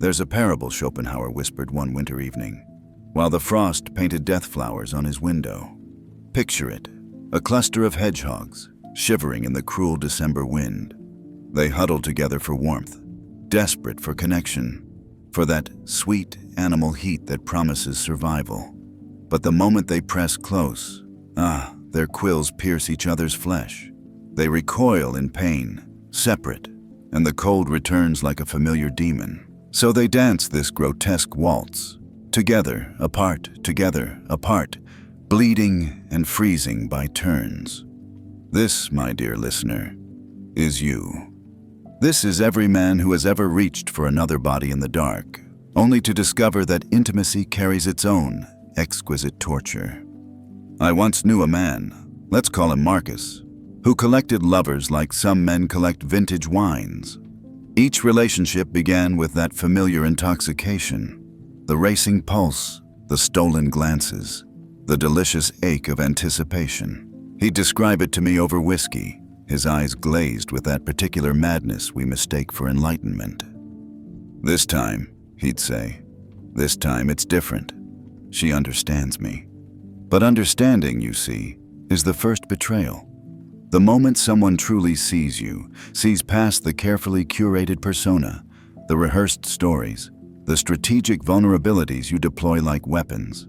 There's a parable, Schopenhauer whispered one winter evening, while the frost painted death flowers on his window. Picture it, a cluster of hedgehogs, shivering in the cruel December wind. They huddle together for warmth, desperate for connection, for that sweet animal heat that promises survival. But the moment they press close, their quills pierce each other's flesh. They recoil in pain, separate, and the cold returns like a familiar demon. So they dance this grotesque waltz, together, apart, bleeding and freezing by turns. This, my dear listener, is you. This is every man who has ever reached for another body in the dark, only to discover that intimacy carries its own exquisite torture. I once knew a man, let's call him Marcus, who collected lovers like some men collect vintage wines. Each relationship began with that familiar intoxication, the racing pulse, the stolen glances, the delicious ache of anticipation. He'd describe it to me over whiskey, his eyes glazed with that particular madness we mistake for enlightenment. "This time," he'd say, "this time it's different. She understands me." But understanding, you see, is the first betrayal. The moment someone truly sees you, sees past the carefully curated persona, the rehearsed stories, the strategic vulnerabilities you deploy like weapons,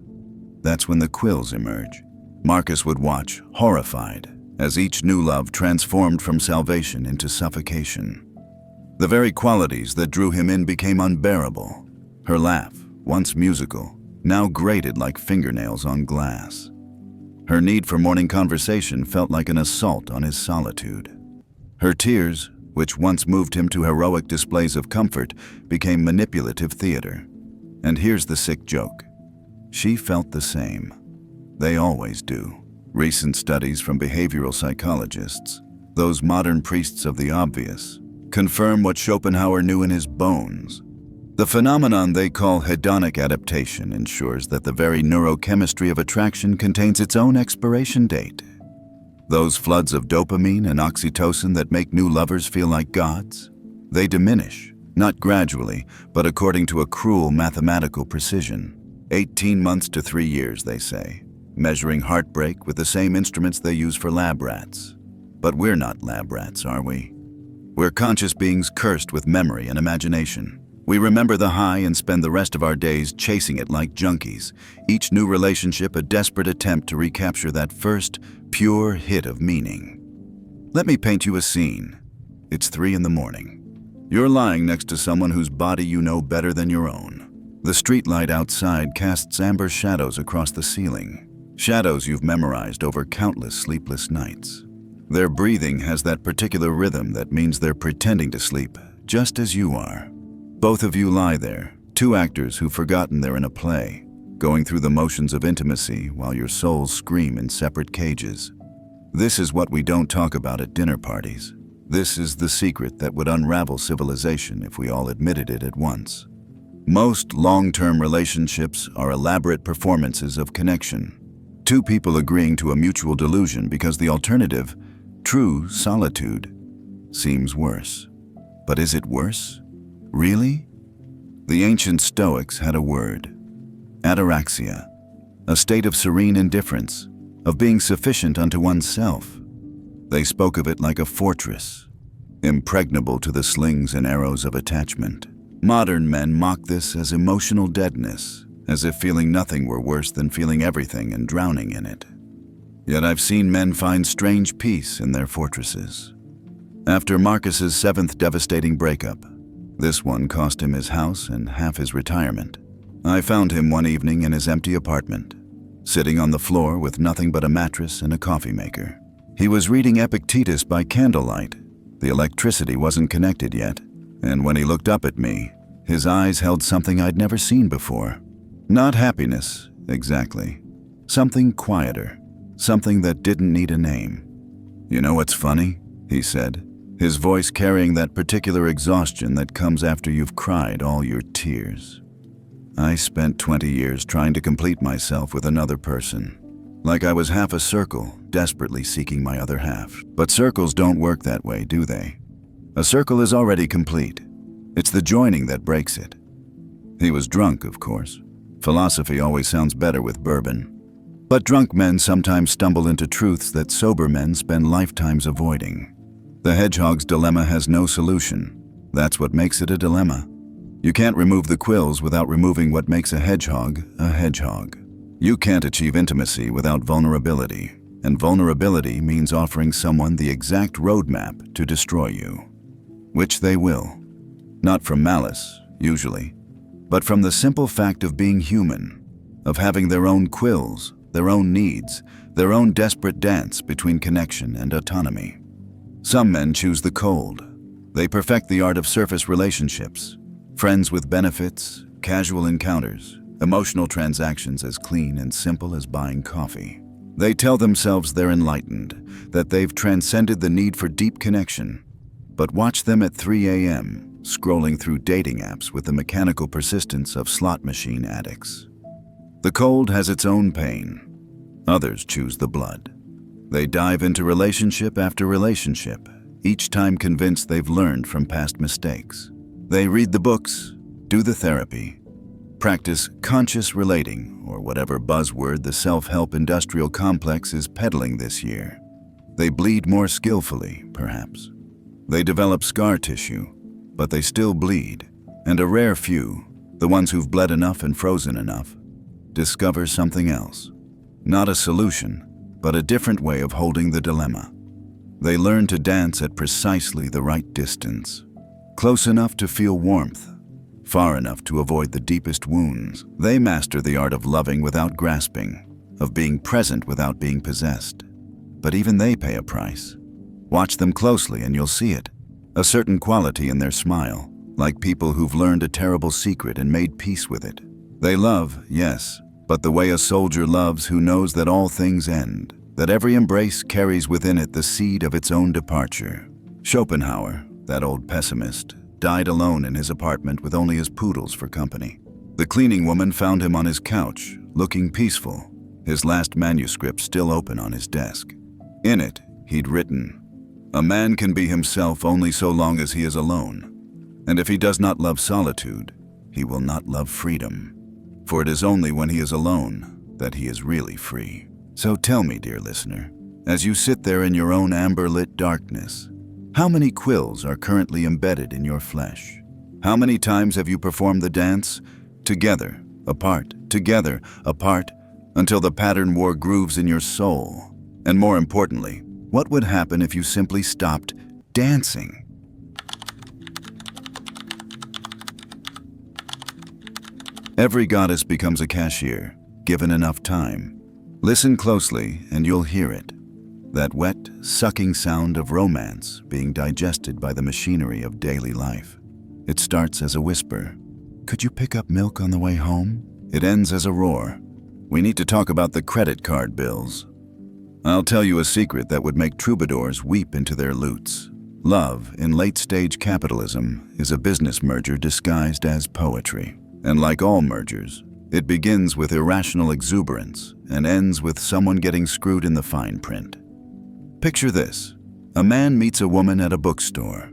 that's when the quills emerge. Marcus would watch, horrified, as each new love transformed from salvation into suffocation. The very qualities that drew him in became unbearable. Her laugh, once musical, now grated like fingernails on glass. Her need for morning conversation felt like an assault on his solitude. Her tears, which once moved him to heroic displays of comfort, became manipulative theater. And here's the sick joke. She felt the same. They always do. Recent studies from behavioral psychologists, those modern priests of the obvious, confirm what Schopenhauer knew in his bones. The phenomenon they call hedonic adaptation ensures that the very neurochemistry of attraction contains its own expiration date. Those floods of dopamine and oxytocin that make new lovers feel like gods, they diminish, not gradually, but according to a cruel mathematical precision. 18 months to 3 years, they say, measuring heartbreak with the same instruments they use for lab rats. But we're not lab rats, are we? We're conscious beings cursed with memory and imagination. We remember the high and spend the rest of our days chasing it like junkies, each new relationship a desperate attempt to recapture that first, pure hit of meaning. Let me paint you a scene. It's 3 in the morning. You're lying next to someone whose body you know better than your own. The streetlight outside casts amber shadows across the ceiling, shadows you've memorized over countless sleepless nights. Their breathing has that particular rhythm that means they're pretending to sleep, just as you are. Both of you lie there, two actors who've forgotten they're in a play, going through the motions of intimacy while your souls scream in separate cages. This is what we don't talk about at dinner parties. This is the secret that would unravel civilization if we all admitted it at once. Most long-term relationships are elaborate performances of connection. Two people agreeing to a mutual delusion because the alternative, true solitude, seems worse. But is it worse? Really? The ancient Stoics had a word, ataraxia, a state of serene indifference, of being sufficient unto oneself. They spoke of it like a fortress, impregnable to the slings and arrows of attachment. Modern men mock this as emotional deadness, as if feeling nothing were worse than feeling everything and drowning in it. Yet I've seen men find strange peace in their fortresses. After Marcus's 7th devastating breakup, this one cost him his house and half his retirement. I found him one evening in his empty apartment, sitting on the floor with nothing but a mattress and a coffee maker. He was reading Epictetus by candlelight. The electricity wasn't connected yet, and when he looked up at me, his eyes held something I'd never seen before. Not happiness, exactly. Something quieter, something that didn't need a name. "You know what's funny?" he said, his voice carrying that particular exhaustion that comes after you've cried all your tears. "I spent 20 years trying to complete myself with another person, like I was half a circle, desperately seeking my other half. But circles don't work that way, do they? A circle is already complete. It's the joining that breaks it. He was drunk, of course. Philosophy always sounds better with bourbon. But drunk men sometimes stumble into truths that sober men spend lifetimes avoiding. The hedgehog's dilemma has no solution. That's what makes it a dilemma. You can't remove the quills without removing what makes a hedgehog a hedgehog. You can't achieve intimacy without vulnerability, and vulnerability means offering someone the exact roadmap to destroy you. Which they will. Not from malice, usually, but from the simple fact of being human, of having their own quills, their own needs, their own desperate dance between connection and autonomy. Some men choose the cold. They perfect the art of surface relationships, friends with benefits, casual encounters, emotional transactions as clean and simple as buying coffee. They tell themselves they're enlightened, that they've transcended the need for deep connection. But watch them at 3 a.m., scrolling through dating apps with the mechanical persistence of slot machine addicts. The cold has its own pain. Others choose the blood. They dive into relationship after relationship, each time convinced they've learned from past mistakes. They read the books, do the therapy, practice conscious relating, or whatever buzzword the self-help industrial complex is peddling this year. They bleed more skillfully, perhaps. They develop scar tissue, but they still bleed, and a rare few, the ones who've bled enough and frozen enough, discover something else. Not a solution, but a different way of holding the dilemma. They learn to dance at precisely the right distance, close enough to feel warmth, far enough to avoid the deepest wounds. They master the art of loving without grasping, of being present without being possessed. But even they pay a price. Watch them closely and you'll see it. A certain quality in their smile, like people who've learned a terrible secret and made peace with it. They love, yes, but the way a soldier loves who knows that all things end, that every embrace carries within it the seed of its own departure. Schopenhauer, that old pessimist, died alone in his apartment with only his poodles for company. The cleaning woman found him on his couch, looking peaceful, his last manuscript still open on his desk. In it, he'd written, "A man can be himself only so long as he is alone, and if he does not love solitude, he will not love freedom. For it is only when he is alone that he is really free." So tell me, dear listener, as you sit there in your own amber-lit darkness, how many quills are currently embedded in your flesh? How many times have you performed the dance? Together, apart, until the pattern wore grooves in your soul. And more importantly, what would happen if you simply stopped dancing? Every goddess becomes a cashier, given enough time. Listen closely and you'll hear it. That wet, sucking sound of romance being digested by the machinery of daily life. It starts as a whisper. "Could you pick up milk on the way home?" It ends as a roar. "We need to talk about the credit card bills." I'll tell you a secret that would make troubadours weep into their lutes. Love, in late-stage capitalism, is a business merger disguised as poetry. And like all mergers, it begins with irrational exuberance and ends with someone getting screwed in the fine print. Picture this. A man meets a woman at a bookstore.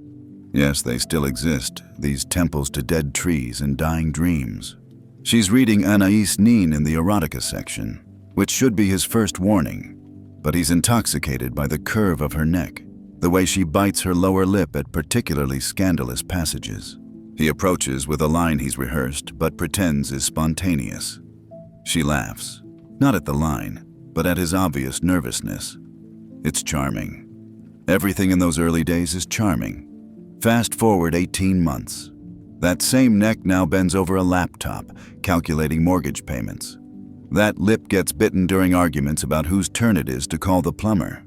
Yes, they still exist, these temples to dead trees and dying dreams. She's reading Anais Nin in the erotica section, which should be his first warning. But he's intoxicated by the curve of her neck, the way she bites her lower lip at particularly scandalous passages. He approaches with a line he's rehearsed but pretends is spontaneous. She laughs, not at the line, but at his obvious nervousness. It's charming. Everything in those early days is charming. Fast forward 18 months. That same neck now bends over a laptop, calculating mortgage payments. That lip gets bitten during arguments about whose turn it is to call the plumber.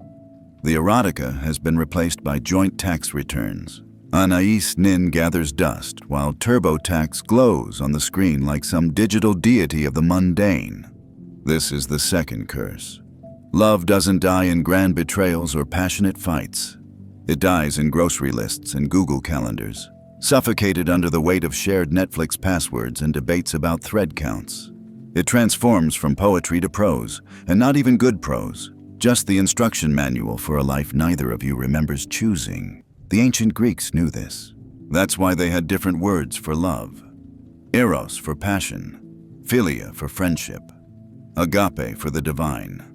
The erotica has been replaced by joint tax returns. Anais Nin gathers dust, while TurboTax glows on the screen like some digital deity of the mundane. This is the second curse. Love doesn't die in grand betrayals or passionate fights. It dies in grocery lists and Google calendars, suffocated under the weight of shared Netflix passwords and debates about thread counts. It transforms from poetry to prose, and not even good prose, just the instruction manual for a life neither of you remembers choosing. The ancient Greeks knew this. That's why they had different words for love. Eros for passion, philia for friendship, agape for the divine.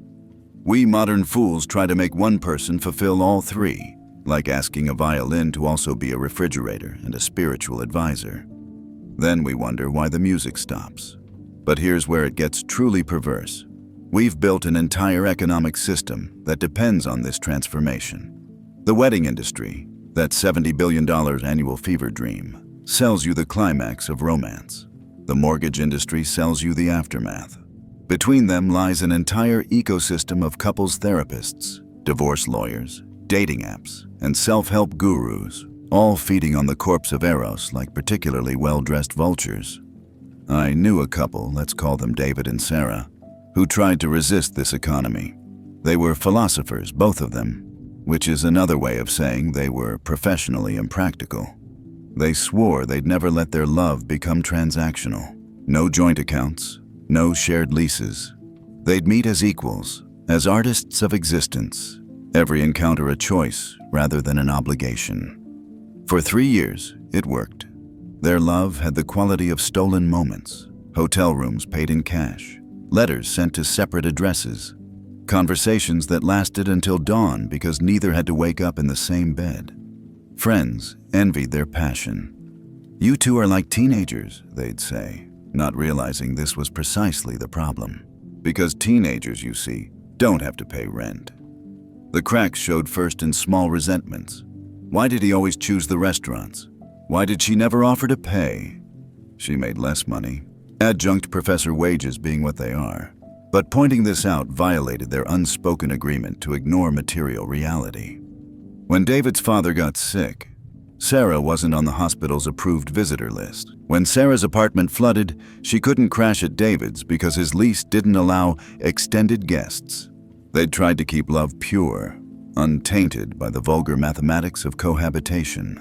We modern fools try to make one person fulfill all three, like asking a violin to also be a refrigerator and a spiritual advisor. Then we wonder why the music stops. But here's where it gets truly perverse. We've built an entire economic system that depends on this transformation. The wedding industry, that $70 billion annual fever dream, sells you the climax of romance. The mortgage industry sells you the aftermath. Between them lies an entire ecosystem of couples therapists, divorce lawyers, dating apps, and self-help gurus, all feeding on the corpse of Eros like particularly well-dressed vultures. I knew a couple, let's call them David and Sarah, who tried to resist this economy. They were philosophers, both of them, which is another way of saying they were professionally impractical. They swore they'd never let their love become transactional. No joint accounts, no shared leases. They'd meet as equals, as artists of existence, every encounter a choice rather than an obligation. For 3 years, it worked. Their love had the quality of stolen moments, hotel rooms paid in cash, letters sent to separate addresses, conversations that lasted until dawn because neither had to wake up in the same bed. Friends envied their passion. "You two are like teenagers," they'd say, not realizing this was precisely the problem. Because teenagers, you see, don't have to pay rent. The cracks showed first in small resentments. Why did he always choose the restaurants? Why did she never offer to pay? She made less money, adjunct professor wages being what they are. But pointing this out violated their unspoken agreement to ignore material reality. When David's father got sick, Sarah wasn't on the hospital's approved visitor list. When Sarah's apartment flooded, she couldn't crash at David's because his lease didn't allow extended guests. They'd tried to keep love pure, untainted by the vulgar mathematics of cohabitation.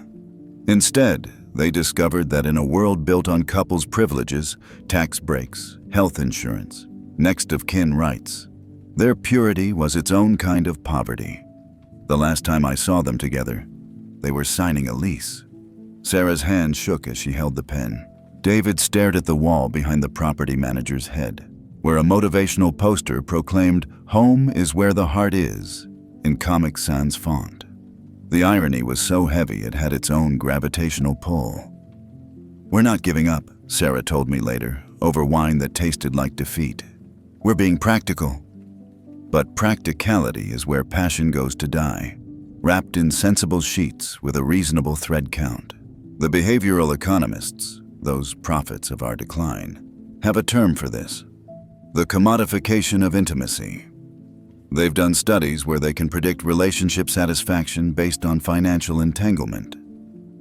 Instead, they discovered that in a world built on couples' privileges, tax breaks, health insurance, next of kin rights, their purity was its own kind of poverty. The last time I saw them together, they were signing a lease. Sarah's hand shook as she held the pen. David stared at the wall behind the property manager's head, where a motivational poster proclaimed, "Home is where the heart is," in Comic Sans font. The irony was so heavy it had its own gravitational pull. "We're not giving up," Sarah told me later, over wine that tasted like defeat. "We're being practical." But practicality is where passion goes to die, wrapped in sensible sheets with a reasonable thread count. The behavioral economists, those prophets of our decline, have a term for this: the commodification of intimacy. They've done studies where they can predict relationship satisfaction based on financial entanglement.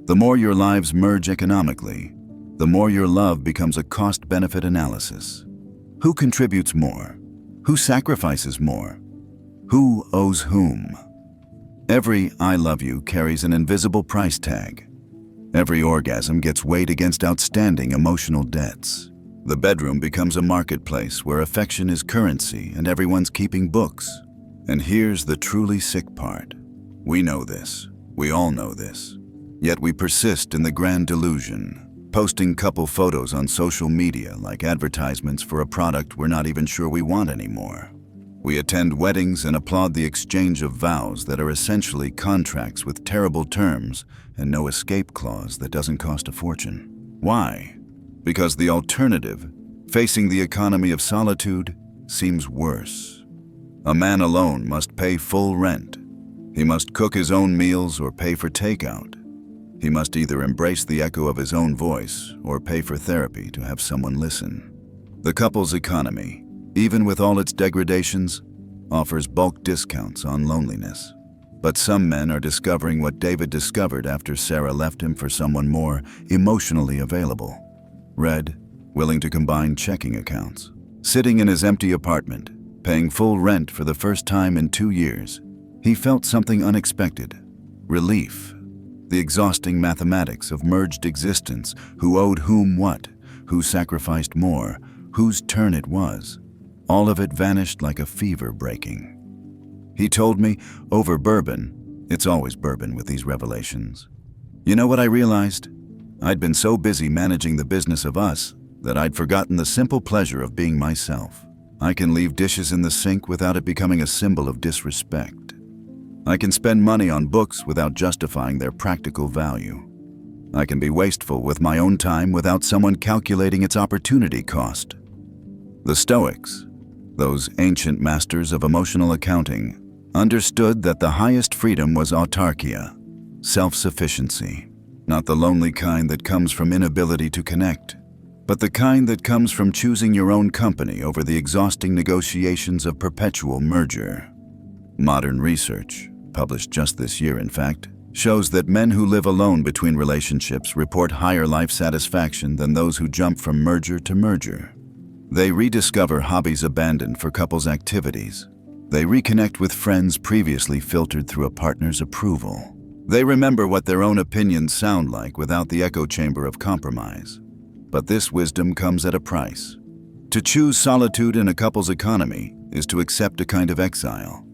The more your lives merge economically, the more your love becomes a cost-benefit analysis. Who contributes more? Who sacrifices more? Who owes whom? Every "I love you" carries an invisible price tag. Every orgasm gets weighed against outstanding emotional debts. The bedroom becomes a marketplace where affection is currency and everyone's keeping books. And here's the truly sick part. We know this. We all know this. Yet we persist in the grand delusion, posting couple photos on social media like advertisements for a product we're not even sure we want anymore. We attend weddings and applaud the exchange of vows that are essentially contracts with terrible terms and no escape clause that doesn't cost a fortune. Why? Because the alternative, facing the economy of solitude, seems worse. A man alone must pay full rent. He must cook his own meals or pay for takeout. He must either embrace the echo of his own voice or pay for therapy to have someone listen. The couple's economy, even with all its degradations, offers bulk discounts on loneliness. But some men are discovering what David discovered after Sarah left him for someone more emotionally available. Red, willing to combine checking accounts. Sitting in his empty apartment, paying full rent for the first time in 2 years, he felt something unexpected: relief. The exhausting mathematics of merged existence, who owed whom what, who sacrificed more, whose turn it was. All of it vanished like a fever breaking. He told me, over bourbon, it's always bourbon with these revelations. "You know what I realized? I'd been so busy managing the business of us that I'd forgotten the simple pleasure of being myself. I can leave dishes in the sink without it becoming a symbol of disrespect. I can spend money on books without justifying their practical value. I can be wasteful with my own time without someone calculating its opportunity cost. The Stoics, those ancient masters of emotional accounting, understood that the highest freedom was autarkia, self-sufficiency, not the lonely kind that comes from inability to connect, but the kind that comes from choosing your own company over the exhausting negotiations of perpetual merger. Modern research, published just this year in fact, shows that men who live alone between relationships report higher life satisfaction than those who jump from merger to merger. They rediscover hobbies abandoned for couples' activities. They reconnect with friends previously filtered through a partner's approval. They remember what their own opinions sound like without the echo chamber of compromise. But this wisdom comes at a price. To choose solitude in a couple's economy is to accept a kind of exile.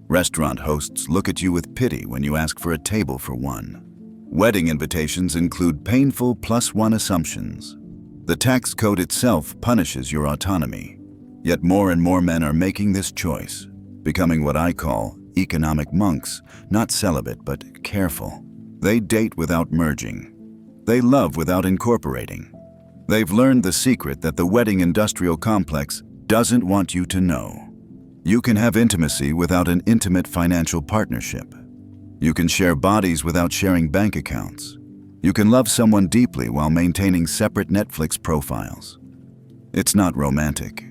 Restaurant hosts look at you with pity when you ask for a table for one. Wedding invitations include painful +1 assumptions. The tax code itself punishes your autonomy. Yet more and more men are making this choice, becoming what I call economic monks, not celibate but careful. They date without merging. They love without incorporating. They've learned the secret that the wedding industrial complex doesn't want you to know. You can have intimacy without an intimate financial partnership. You can share bodies without sharing bank accounts. You can love someone deeply while maintaining separate Netflix profiles. It's not romantic.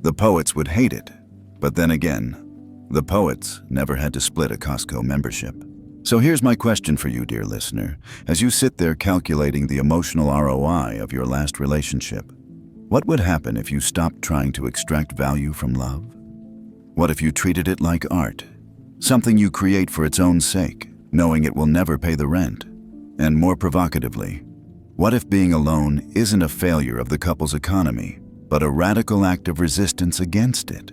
The poets would hate it. But then again, the poets never had to split a Costco membership. So here's my question for you, dear listener. As you sit there calculating the emotional ROI of your last relationship, what would happen if you stopped trying to extract value from love? What if you treated it like art? Something you create for its own sake, knowing it will never pay the rent? And more provocatively, what if being alone isn't a failure of the couple's economy, but a radical act of resistance against it?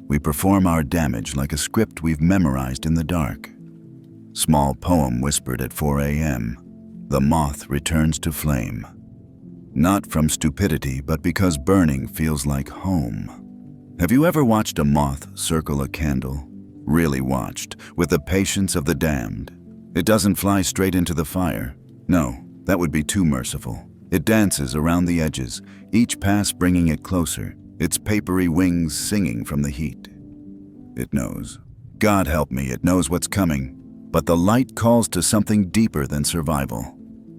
We perform our damage like a script we've memorized in the dark. Small poem whispered at 4 a.m. The moth returns to flame. Not from stupidity, but because burning feels like home. Have you ever watched a moth circle a candle? Really watched, with the patience of the damned. It doesn't fly straight into the fire. No, that would be too merciful. It dances around the edges, each pass bringing it closer, its papery wings singing from the heat. It knows. God help me, it knows what's coming. But the light calls to something deeper than survival.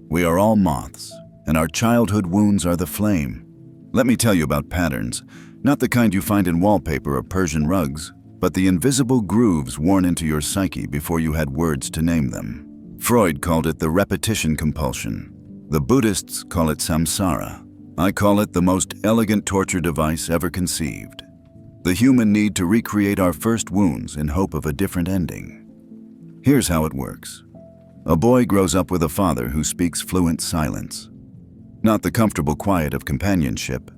We are all moths, and our childhood wounds are the flame. Let me tell you about patterns, not the kind you find in wallpaper or Persian rugs, but the invisible grooves worn into your psyche before you had words to name them. Freud called it the repetition compulsion. The Buddhists call it samsara. I call it the most elegant torture device ever conceived. The human need to recreate our first wounds in hope of a different ending. Here's how it works. A boy grows up with a father who speaks fluent silence. Not the comfortable quiet of companionship,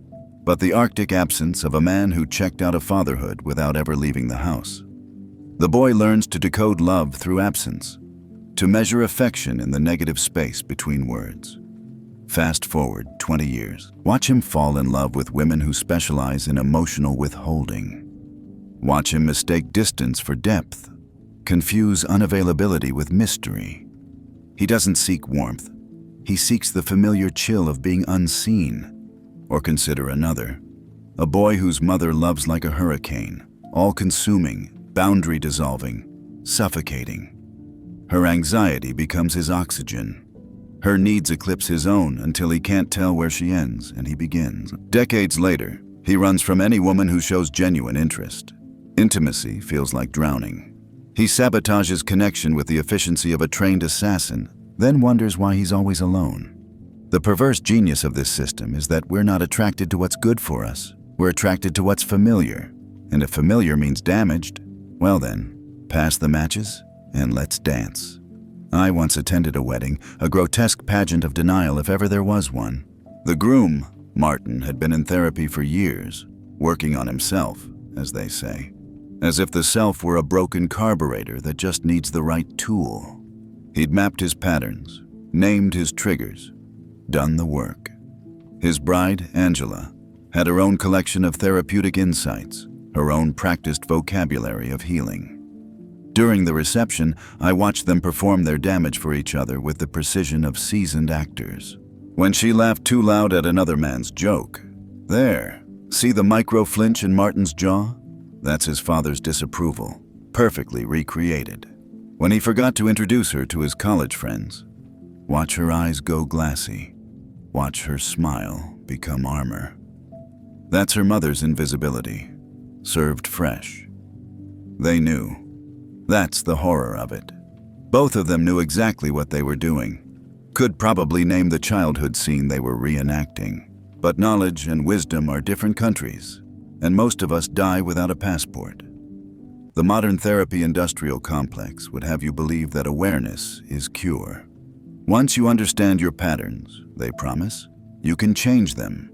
but the arctic absence of a man who checked out of fatherhood without ever leaving the house. The boy learns to decode love through absence, to measure affection in the negative space between words. Fast forward 20 years. Watch him fall in love with women who specialize in emotional withholding. Watch him mistake distance for depth, confuse unavailability with mystery. He doesn't seek warmth. He seeks the familiar chill of being unseen. Or consider another. A boy whose mother loves like a hurricane, all-consuming, boundary-dissolving, suffocating. Her anxiety becomes his oxygen. Her needs eclipse his own until he can't tell where she ends and he begins. Decades later, he runs from any woman who shows genuine interest. Intimacy feels like drowning. He sabotages connection with the efficiency of a trained assassin, then wonders why he's always alone. The perverse genius of this system is that we're not attracted to what's good for us. We're attracted to what's familiar. And if familiar means damaged, well then, pass the matches and let's dance. I once attended a wedding, a grotesque pageant of denial if ever there was one. The groom, Martin, had been in therapy for years, working on himself, as they say. as if the self were a broken carburetor that just needs the right tool. He'd mapped his patterns, named his triggers, done the work. His bride, Angela, had her own collection of therapeutic insights, her own practiced vocabulary of healing. During the reception, I watched them perform their damage for each other with the precision of seasoned actors. When she laughed too loud at another man's joke, "There, see the micro-flinch in Martin's jaw? That's his father's disapproval, perfectly recreated." When he forgot to introduce her to his college friends, watch her eyes go glassy. Watch her smile become armor. That's her mother's invisibility, served fresh. They knew. That's the horror of it. Both of them knew exactly what they were doing. Could probably name the childhood scene they were reenacting. But knowledge and wisdom are different countries, and most of us die without a passport. The modern therapy industrial complex would have you believe that awareness is cure. Once you understand your patterns, they promise, you can change them.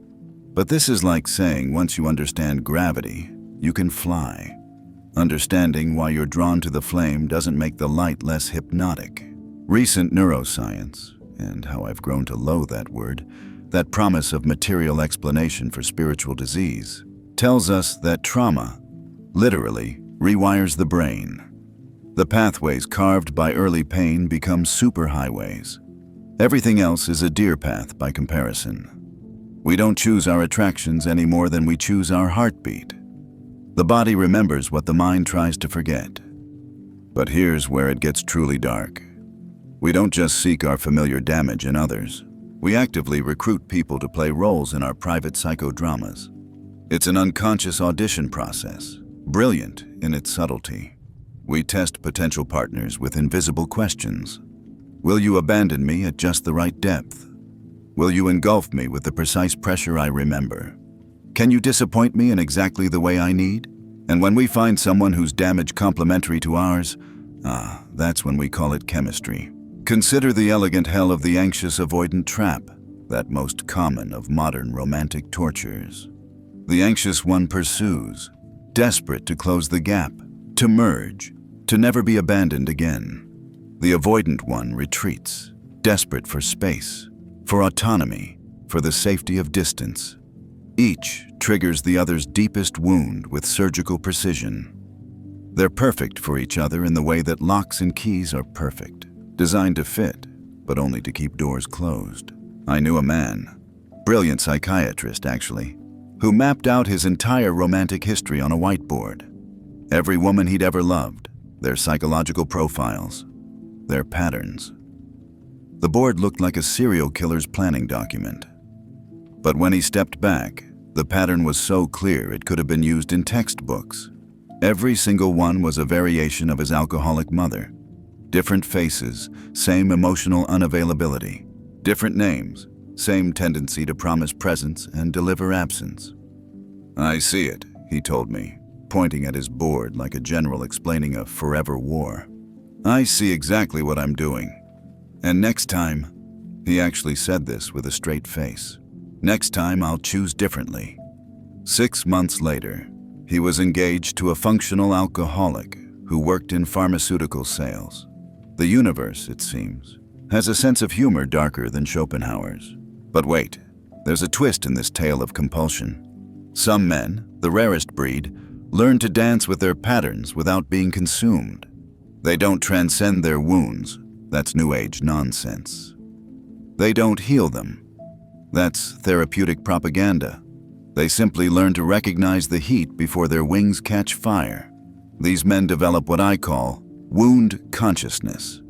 But this is like saying once you understand gravity, you can fly. Understanding why you're drawn to the flame doesn't make the light less hypnotic. Recent neuroscience, and how I've grown to loathe that word, that promise of material explanation for spiritual disease, tells us that trauma, literally, rewires the brain. The pathways carved by early pain become superhighways. Everything else is a deer path by comparison. We don't choose our attractions any more than we choose our heartbeat. The body remembers what the mind tries to forget. But here's where it gets truly dark. We don't just seek our familiar damage in others. We actively recruit people to play roles in our private psychodramas. It's an unconscious audition process, brilliant in its subtlety. We test potential partners with invisible questions. Will you abandon me at just the right depth? Will you engulf me with the precise pressure I remember? Can you disappoint me in exactly the way I need? And when we find someone whose damage complementary to ours, that's when we call it chemistry. Consider the elegant hell of the anxious avoidant trap, that most common of modern romantic tortures. The anxious one pursues, desperate to close the gap, to merge, to never be abandoned again. The avoidant one retreats, desperate for space, for autonomy, for the safety of distance. Each triggers the other's deepest wound with surgical precision. They're perfect for each other in the way that locks and keys are perfect, designed to fit, but only to keep doors closed. I knew a man, brilliant psychiatrist actually, who mapped out his entire romantic history on a whiteboard. Every woman he'd ever loved, their psychological profiles, their patterns. The board looked like a serial killer's planning document. But when he stepped back, the pattern was so clear it could have been used in textbooks. Every single one was a variation of his alcoholic mother. Different faces, same emotional unavailability. Different names, same tendency to promise presence and deliver absence. "I see it," he told me, pointing at his board like a general explaining a forever war. "I see exactly what I'm doing. And next time," he actually said this with a straight face, "next time I'll choose differently." 6 months later, he was engaged to a functional alcoholic who worked in pharmaceutical sales. The universe, it seems, has a sense of humor darker than Schopenhauer's. But wait, there's a twist in this tale of compulsion. Some men, the rarest breed, learn to dance with their patterns without being consumed. They don't transcend their wounds. That's New Age nonsense. They don't heal them. That's therapeutic propaganda. They simply learn to recognize the heat before their wings catch fire. These men develop what I call wound consciousness.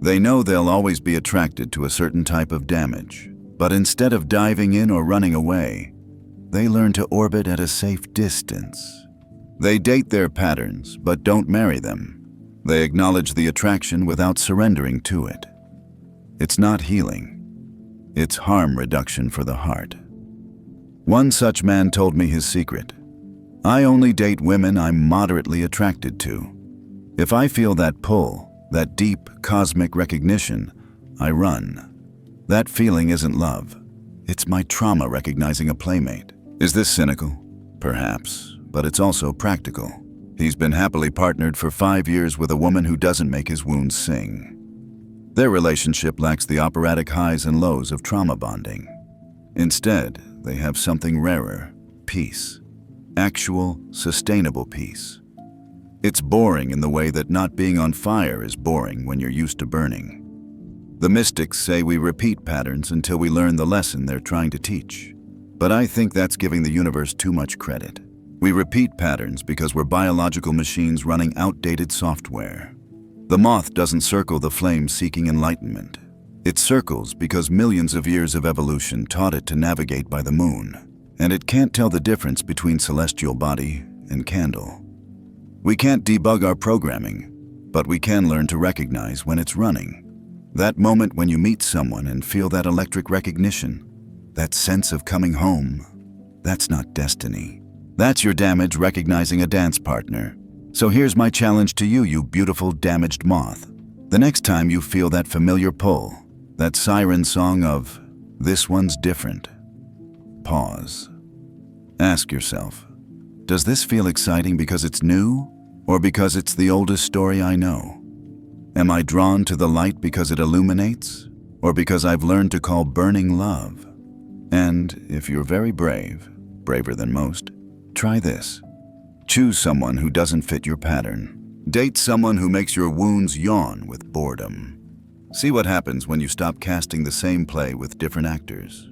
They know they'll always be attracted to a certain type of damage, but instead of diving in or running away, they learn to orbit at a safe distance. They date their patterns, but don't marry them. They acknowledge the attraction without surrendering to it. It's not healing. It's harm reduction for the heart. One such man told me his secret. "I only date women I'm moderately attracted to. If I feel that pull, that deep cosmic recognition, I run. That feeling isn't love. It's my trauma recognizing a playmate." Is this cynical? Perhaps, but it's also practical. He's been happily partnered for 5 years with a woman who doesn't make his wounds sing. Their relationship lacks the operatic highs and lows of trauma bonding. Instead, they have something rarer: peace. Actual, sustainable peace. It's boring in the way that not being on fire is boring when you're used to burning. The mystics say we repeat patterns until we learn the lesson they're trying to teach. But I think that's giving the universe too much credit. We repeat patterns because we're biological machines running outdated software. The moth doesn't circle the flame seeking enlightenment. It circles because millions of years of evolution taught it to navigate by the moon, and it can't tell the difference between celestial body and candle. We can't debug our programming, but we can learn to recognize when it's running. That moment when you meet someone and feel that electric recognition, that sense of coming home, that's not destiny. That's your damage recognizing a dance partner. So here's my challenge to you, you beautiful damaged moth. The next time you feel that familiar pull, that siren song of, "This one's different," pause. Ask yourself, does this feel exciting because it's new, or because it's the oldest story I know? Am I drawn to the light because it illuminates, or because I've learned to call burning love? And if you're very brave, braver than most, try this. Choose someone who doesn't fit your pattern. Date someone who makes your wounds yawn with boredom. See what happens when you stop casting the same play with different actors.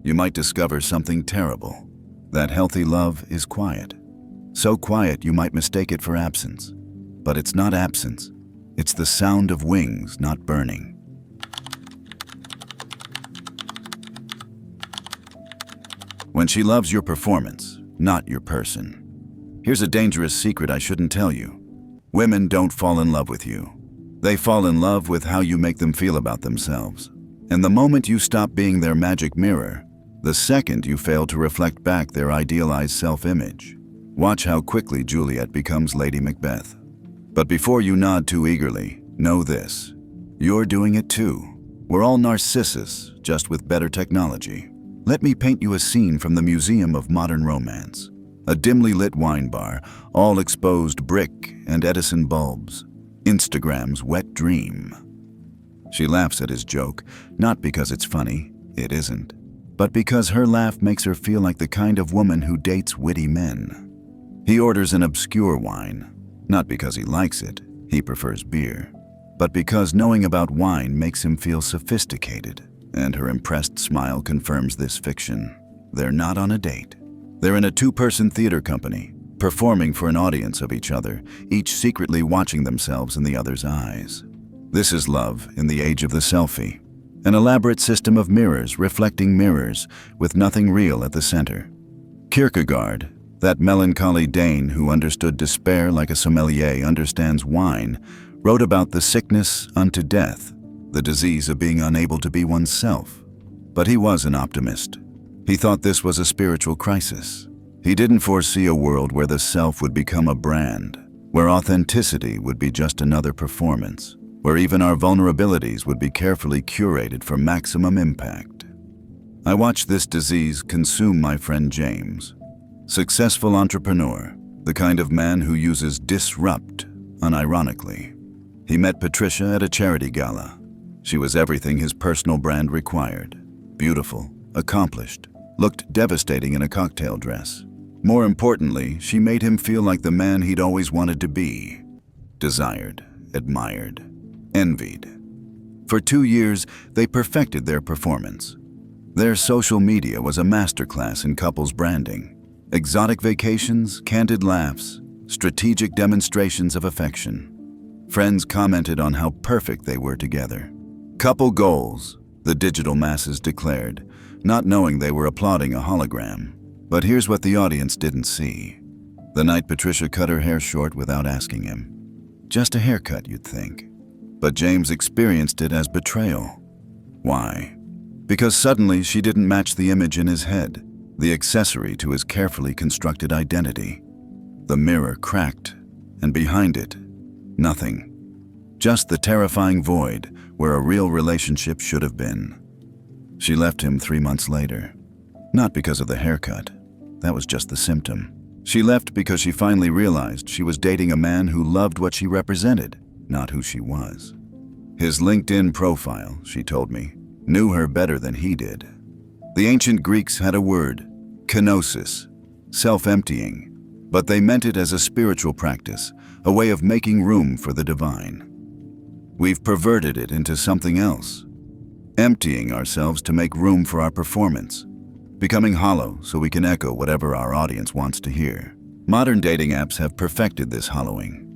You might discover something terrible. That healthy love is quiet. So quiet you might mistake it for absence. But it's not absence. It's the sound of wings not burning. When she loves your performance, not your person. Here's a dangerous secret I shouldn't tell you. Women don't fall in love with you. They fall in love with how you make them feel about themselves. And the moment you stop being their magic mirror, the second you fail to reflect back their idealized self-image, watch how quickly Juliet becomes Lady Macbeth. But before you nod too eagerly, know this. You're doing it too. We're all Narcissus, just with better technology. Let me paint you a scene from the Museum of Modern Romance. A dimly lit wine bar, all exposed brick and Edison bulbs. Instagram's wet dream. She laughs at his joke, not because it's funny, it isn't, but because her laugh makes her feel like the kind of woman who dates witty men. He orders an obscure wine, not because he likes it, he prefers beer, but because knowing about wine makes him feel sophisticated, and her impressed smile confirms this fiction. They're not on a date. They're in a two-person theater company, performing for an audience of each other, each secretly watching themselves in the other's eyes. This is love in the age of the selfie, an elaborate system of mirrors reflecting mirrors with nothing real at the center. Kierkegaard, that melancholy Dane who understood despair like a sommelier understands wine, wrote about the sickness unto death, the disease of being unable to be oneself. But he was an optimist. He thought this was a spiritual crisis. He didn't foresee a world where the self would become a brand, where authenticity would be just another performance, where even our vulnerabilities would be carefully curated for maximum impact. I watched this disease consume my friend James. Successful entrepreneur, the kind of man who uses disrupt unironically. He met Patricia at a charity gala. She was everything his personal brand required. Beautiful, accomplished, looked devastating in a cocktail dress. More importantly, she made him feel like the man he'd always wanted to be. Desired, admired, envied. For 2 years, they perfected their performance. Their social media was a masterclass in couples branding. Exotic vacations, candid laughs, strategic demonstrations of affection. Friends commented on how perfect they were together. Couple goals, the digital masses declared, not knowing they were applauding a hologram. But here's what the audience didn't see. The night Patricia cut her hair short without asking him. Just a haircut, you'd think. But James experienced it as betrayal. Why? Because suddenly she didn't match the image in his head, the accessory to his carefully constructed identity. The mirror cracked, and behind it, nothing. Just the terrifying void where a real relationship should have been. She left him 3 months later. Not because of the haircut. That was just the symptom. She left because she finally realized she was dating a man who loved what she represented, not who she was. His LinkedIn profile, she told me, knew her better than he did. The ancient Greeks had a word, kenosis, self-emptying, but they meant it as a spiritual practice, a way of making room for the divine. We've perverted it into something else, emptying ourselves to make room for our performance, becoming hollow so we can echo whatever our audience wants to hear. Modern dating apps have perfected this hollowing.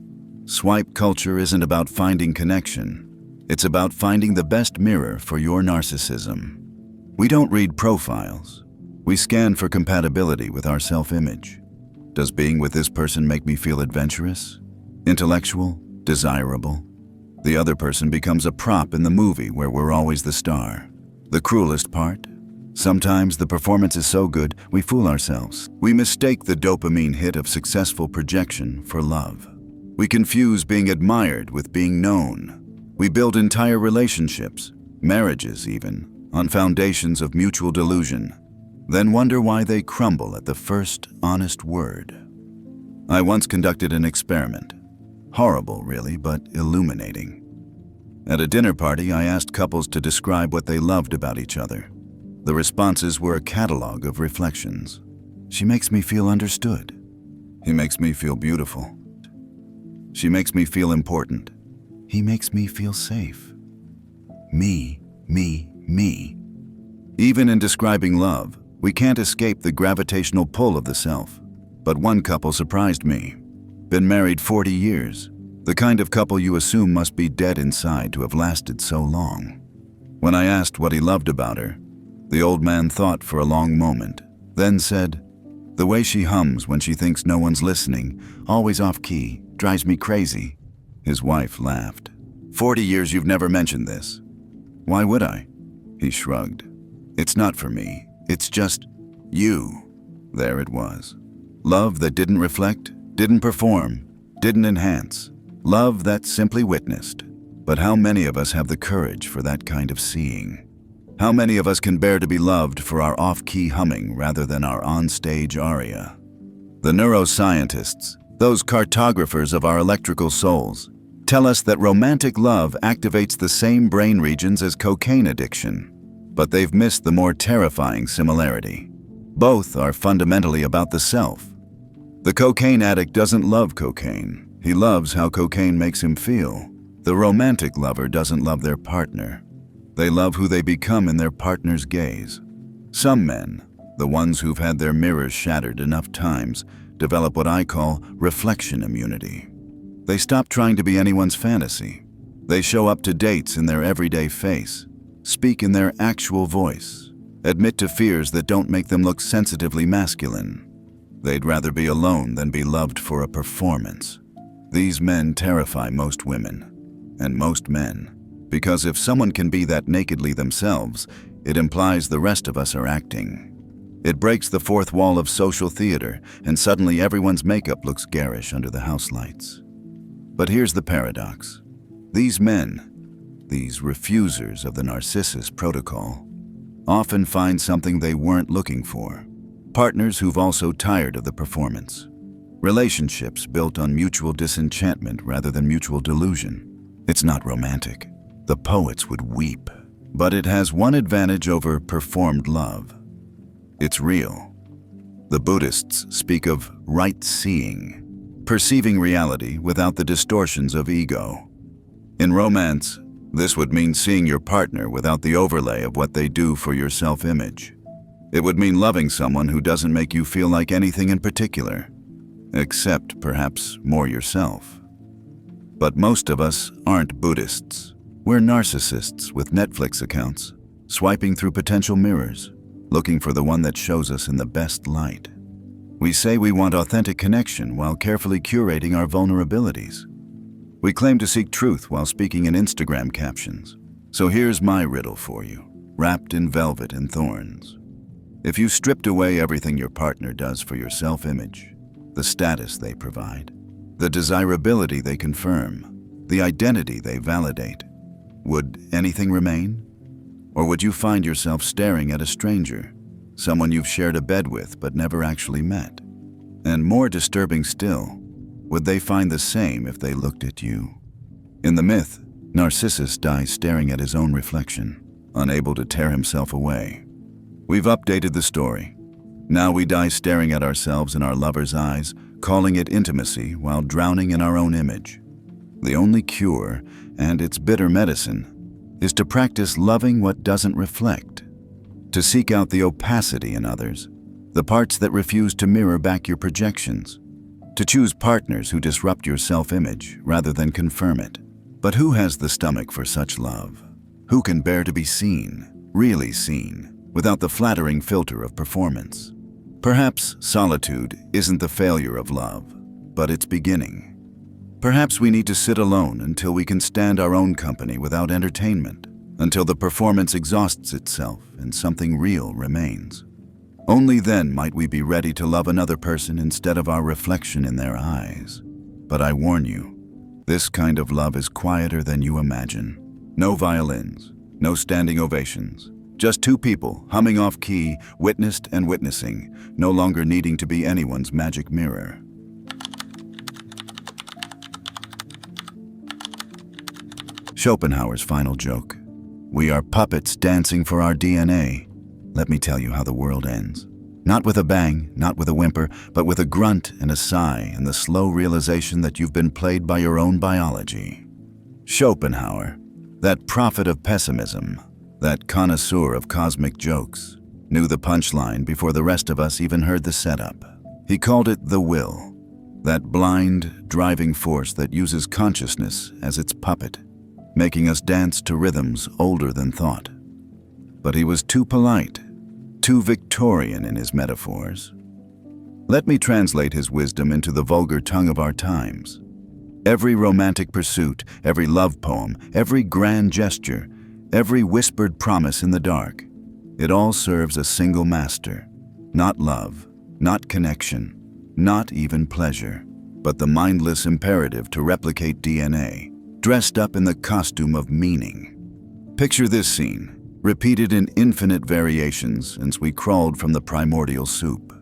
Swipe culture isn't about finding connection. It's about finding the best mirror for your narcissism. We don't read profiles. We scan for compatibility with our self-image. Does being with this person make me feel adventurous, intellectual, desirable? The other person becomes a prop in the movie where we're always the star. The cruelest part? Sometimes the performance is so good, we fool ourselves. We mistake the dopamine hit of successful projection for love. We confuse being admired with being known. We build entire relationships, marriages even, on foundations of mutual delusion, then wonder why they crumble at the first honest word. I once conducted an experiment. Horrible, really, but illuminating. At a dinner party, I asked couples to describe what they loved about each other. The responses were a catalog of reflections. She makes me feel understood. He makes me feel beautiful. She makes me feel important. He makes me feel safe. Me, me, me. Even in describing love, we can't escape the gravitational pull of the self. But one couple surprised me. Been married 40 years. The kind of couple you assume must be dead inside to have lasted so long. When I asked what he loved about her, the old man thought for a long moment, then said, "The way she hums when she thinks no one's listening, always off key, drives me crazy." His wife laughed. 40 years you've never mentioned this." "Why would I?" He shrugged. "It's not for me. It's just you." There it was. Love that didn't reflect, didn't perform, didn't enhance. Love that simply witnessed. But how many of us have the courage for that kind of seeing? How many of us can bear to be loved for our off-key humming rather than our on-stage aria? The neuroscientists, those cartographers of our electrical souls, tell us that romantic love activates the same brain regions as cocaine addiction, but they've missed the more terrifying similarity. Both are fundamentally about the self. The cocaine addict doesn't love cocaine. He loves how cocaine makes him feel. The romantic lover doesn't love their partner. They love who they become in their partner's gaze. Some men, the ones who've had their mirrors shattered enough times, develop what I call reflection immunity. They stop trying to be anyone's fantasy. They show up to dates in their everyday face, speak in their actual voice, admit to fears that don't make them look sensitively masculine. They'd rather be alone than be loved for a performance. These men terrify most women, and most men, because if someone can be that nakedly themselves, it implies the rest of us are acting. It breaks the fourth wall of social theater, and suddenly everyone's makeup looks garish under the house lights. But here's the paradox. These men, these refusers of the Narcissus Protocol, often find something they weren't looking for. Partners who've also tired of the performance. Relationships built on mutual disenchantment rather than mutual delusion. It's not romantic. The poets would weep. But it has one advantage over performed love. It's real. The Buddhists speak of right seeing, perceiving reality without the distortions of ego. In romance, this would mean seeing your partner without the overlay of what they do for your self-image. It would mean loving someone who doesn't make you feel like anything in particular, except perhaps more yourself. But most of us aren't Buddhists. We're narcissists with Netflix accounts, swiping through potential mirrors, looking for the one that shows us in the best light. We say we want authentic connection while carefully curating our vulnerabilities. We claim to seek truth while speaking in Instagram captions. So here's my riddle for you, wrapped in velvet and thorns. If you stripped away everything your partner does for your self-image, the status they provide, the desirability they confirm, the identity they validate, would anything remain? Or would you find yourself staring at a stranger, someone you've shared a bed with but never actually met? And more disturbing still, would they find the same if they looked at you? In the myth, Narcissus dies staring at his own reflection, unable to tear himself away. We've updated the story. Now we die staring at ourselves in our lover's eyes, calling it intimacy while drowning in our own image. The only cure, and its bitter medicine, is to practice loving what doesn't reflect, to seek out the opacity in others, the parts that refuse to mirror back your projections, to choose partners who disrupt your self-image rather than confirm it. But who has the stomach for such love? Who can bear to be seen, really seen, without the flattering filter of performance? Perhaps solitude isn't the failure of love, but its beginning. Perhaps we need to sit alone until we can stand our own company without entertainment, until the performance exhausts itself and something real remains. Only then might we be ready to love another person instead of our reflection in their eyes. But I warn you, this kind of love is quieter than you imagine. No violins, no standing ovations, just two people humming off key, witnessed and witnessing, no longer needing to be anyone's magic mirror. Schopenhauer's final joke. We are puppets dancing for our DNA. Let me tell you how the world ends. Not with a bang, not with a whimper, but with a grunt and a sigh and the slow realization that you've been played by your own biology. Schopenhauer, that prophet of pessimism, that connoisseur of cosmic jokes, knew the punchline before the rest of us even heard the setup. He called it the will, that blind, driving force that uses consciousness as its puppet, making us dance to rhythms older than thought. But he was too polite, too Victorian in his metaphors. Let me translate his wisdom into the vulgar tongue of our times. Every romantic pursuit, every love poem, every grand gesture, every whispered promise in the dark, it all serves a single master. Not love, not connection, not even pleasure, but the mindless imperative to replicate DNA, dressed up in the costume of meaning. Picture this scene, repeated in infinite variations since we crawled from the primordial soup.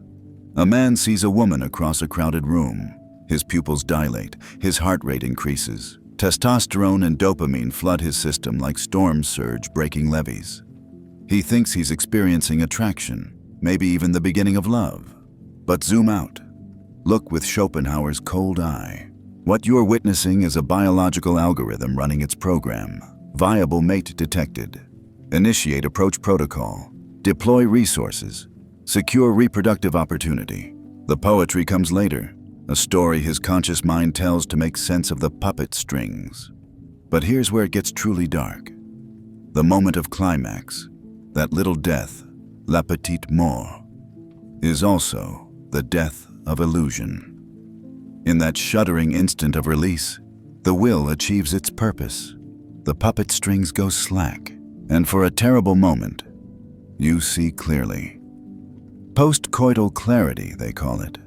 A man sees a woman across a crowded room. His pupils dilate, his heart rate increases. Testosterone and dopamine flood his system like storm surge breaking levees. He thinks he's experiencing attraction, maybe even the beginning of love. But zoom out. Look with Schopenhauer's cold eye. What you're witnessing is a biological algorithm running its program. Viable mate detected. Initiate approach protocol. Deploy resources. Secure reproductive opportunity. The poetry comes later, a story his conscious mind tells to make sense of the puppet strings. But here's where it gets truly dark. The moment of climax, that little death, la petite mort, is also the death of illusion. In that shuddering instant of release, the will achieves its purpose. The puppet strings go slack, and for a terrible moment, you see clearly. Post-coital clarity, they call it.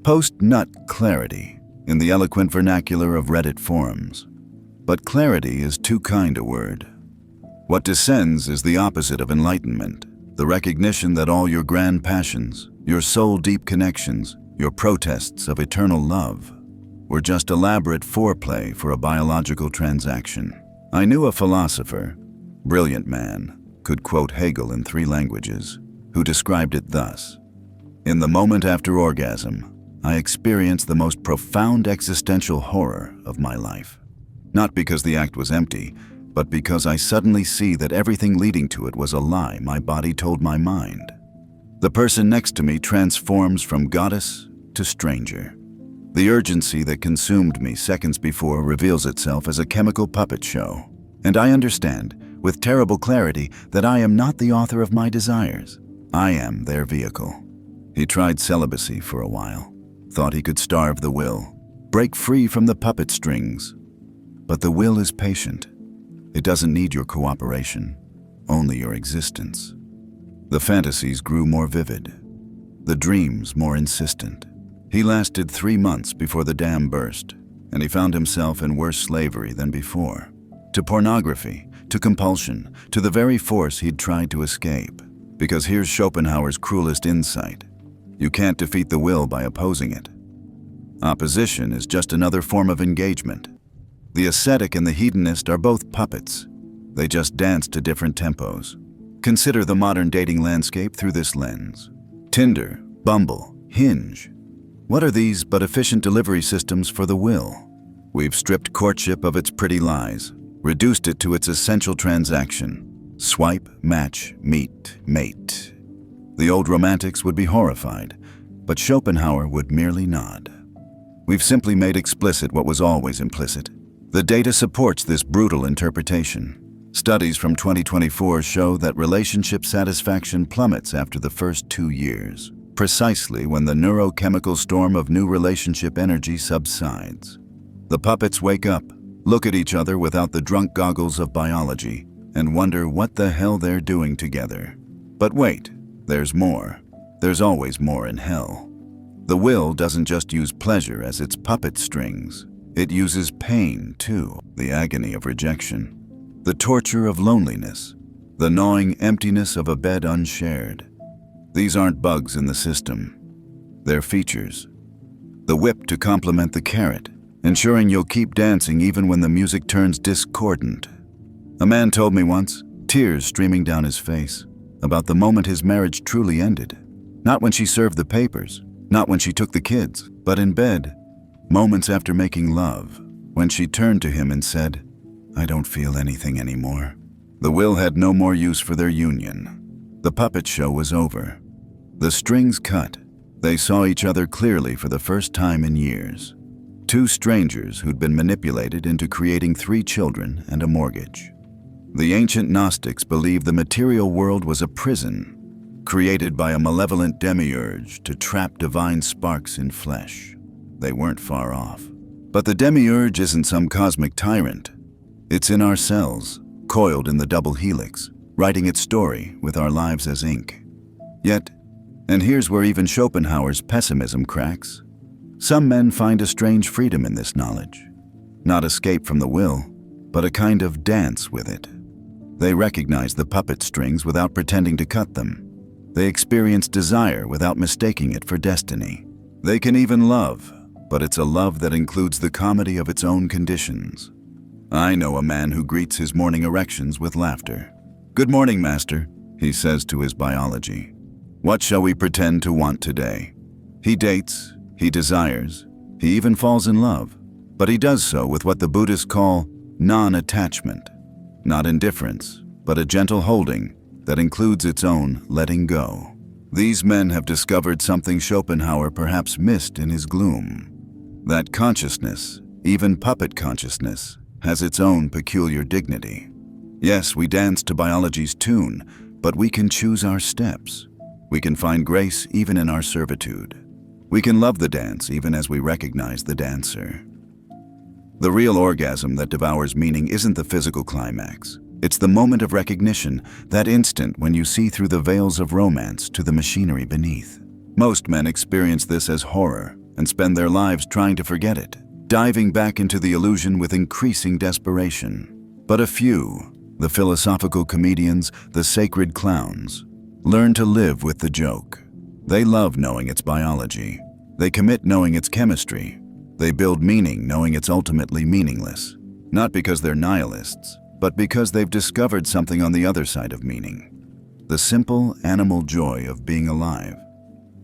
Post-nut clarity, in the eloquent vernacular of Reddit forums. But clarity is too kind a word. What descends is the opposite of enlightenment, the recognition that all your grand passions, your soul-deep connections, your protests of eternal love, were just elaborate foreplay for a biological transaction. I knew a philosopher, brilliant man, could quote Hegel in 3 languages, who described it thus: in the moment after orgasm, I experienced the most profound existential horror of my life. Not because the act was empty, but because I suddenly see that everything leading to it was a lie my body told my mind. The person next to me transforms from goddess to stranger. The urgency that consumed me seconds before reveals itself as a chemical puppet show. And I understand, with terrible clarity, that I am not the author of my desires. I am their vehicle. He tried celibacy for a while, thought he could starve the will, break free from the puppet strings. But the will is patient. It doesn't need your cooperation, only your existence. The fantasies grew more vivid, the dreams more insistent. He lasted 3 months before the dam burst, and he found himself in worse slavery than before. To pornography, to compulsion, to the very force he'd tried to escape. Because here's Schopenhauer's cruelest insight. You can't defeat the will by opposing it. Opposition is just another form of engagement. The ascetic and the hedonist are both puppets. They just dance to different tempos. Consider the modern dating landscape through this lens. Tinder, Bumble, Hinge. What are these but efficient delivery systems for the will? We've stripped courtship of its pretty lies, reduced it to its essential transaction. Swipe, match, meet, mate. The old romantics would be horrified, but Schopenhauer would merely nod. We've simply made explicit what was always implicit. The data supports this brutal interpretation. Studies from 2024 show that relationship satisfaction plummets after the first 2 years, precisely when the neurochemical storm of new relationship energy subsides. The puppets wake up, look at each other without the drunk goggles of biology, and wonder what the hell they're doing together. But wait, there's more. There's always more in hell. The will doesn't just use pleasure as its puppet strings. It uses pain, too, the agony of rejection, the torture of loneliness, the gnawing emptiness of a bed unshared. These aren't bugs in the system. They're features. The whip to complement the carrot, ensuring you'll keep dancing even when the music turns discordant. A man told me once, tears streaming down his face, about the moment his marriage truly ended. Not when she served the papers, not when she took the kids, but in bed, moments after making love, when she turned to him and said, "I don't feel anything anymore." The will had no more use for their union. The puppet show was over. The strings cut. They saw each other clearly for the first time in years. Two strangers who'd been manipulated into creating 3 children and a mortgage. The ancient Gnostics believed the material world was a prison, created by a malevolent demiurge to trap divine sparks in flesh. They weren't far off. But the demiurge isn't some cosmic tyrant. It's in our cells, coiled in the double helix, writing its story with our lives as ink. Yet, and here's where even Schopenhauer's pessimism cracks, some men find a strange freedom in this knowledge. Not escape from the will, but a kind of dance with it. They recognize the puppet strings without pretending to cut them. They experience desire without mistaking it for destiny. They can even love, but it's a love that includes the comedy of its own conditions. I know a man who greets his morning erections with laughter. "Good morning, master," he says to his biology. "What shall we pretend to want today?" He dates, he desires, he even falls in love, but he does so with what the Buddhists call non-attachment. Not indifference, but a gentle holding that includes its own letting go. These men have discovered something Schopenhauer perhaps missed in his gloom. That consciousness, even puppet consciousness, has its own peculiar dignity. Yes, we dance to biology's tune, but we can choose our steps. We can find grace even in our servitude. We can love the dance even as we recognize the dancer. The real orgasm that devours meaning isn't the physical climax. It's the moment of recognition, that instant when you see through the veils of romance to the machinery beneath. Most men experience this as horror and spend their lives trying to forget it, diving back into the illusion with increasing desperation. But a few, the philosophical comedians, the sacred clowns, learn to live with the joke. They love knowing its biology. They commit knowing its chemistry. They build meaning knowing it's ultimately meaningless. Not because they're nihilists, but because they've discovered something on the other side of meaning. The simple animal joy of being alive,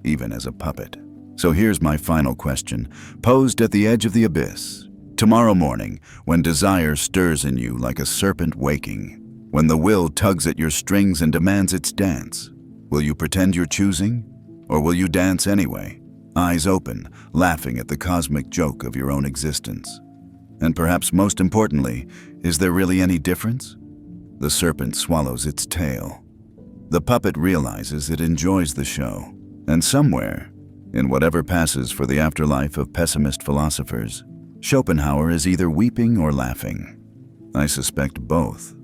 even as a puppet. So here's my final question, posed at the edge of the abyss. Tomorrow morning, when desire stirs in you like a serpent waking, when the will tugs at your strings and demands its dance, will you pretend you're choosing? Or will you dance anyway, eyes open, laughing at the cosmic joke of your own existence? And perhaps most importantly, is there really any difference? The serpent swallows its tail. The puppet realizes it enjoys the show. And somewhere, in whatever passes for the afterlife of pessimist philosophers, Schopenhauer is either weeping or laughing. I suspect both.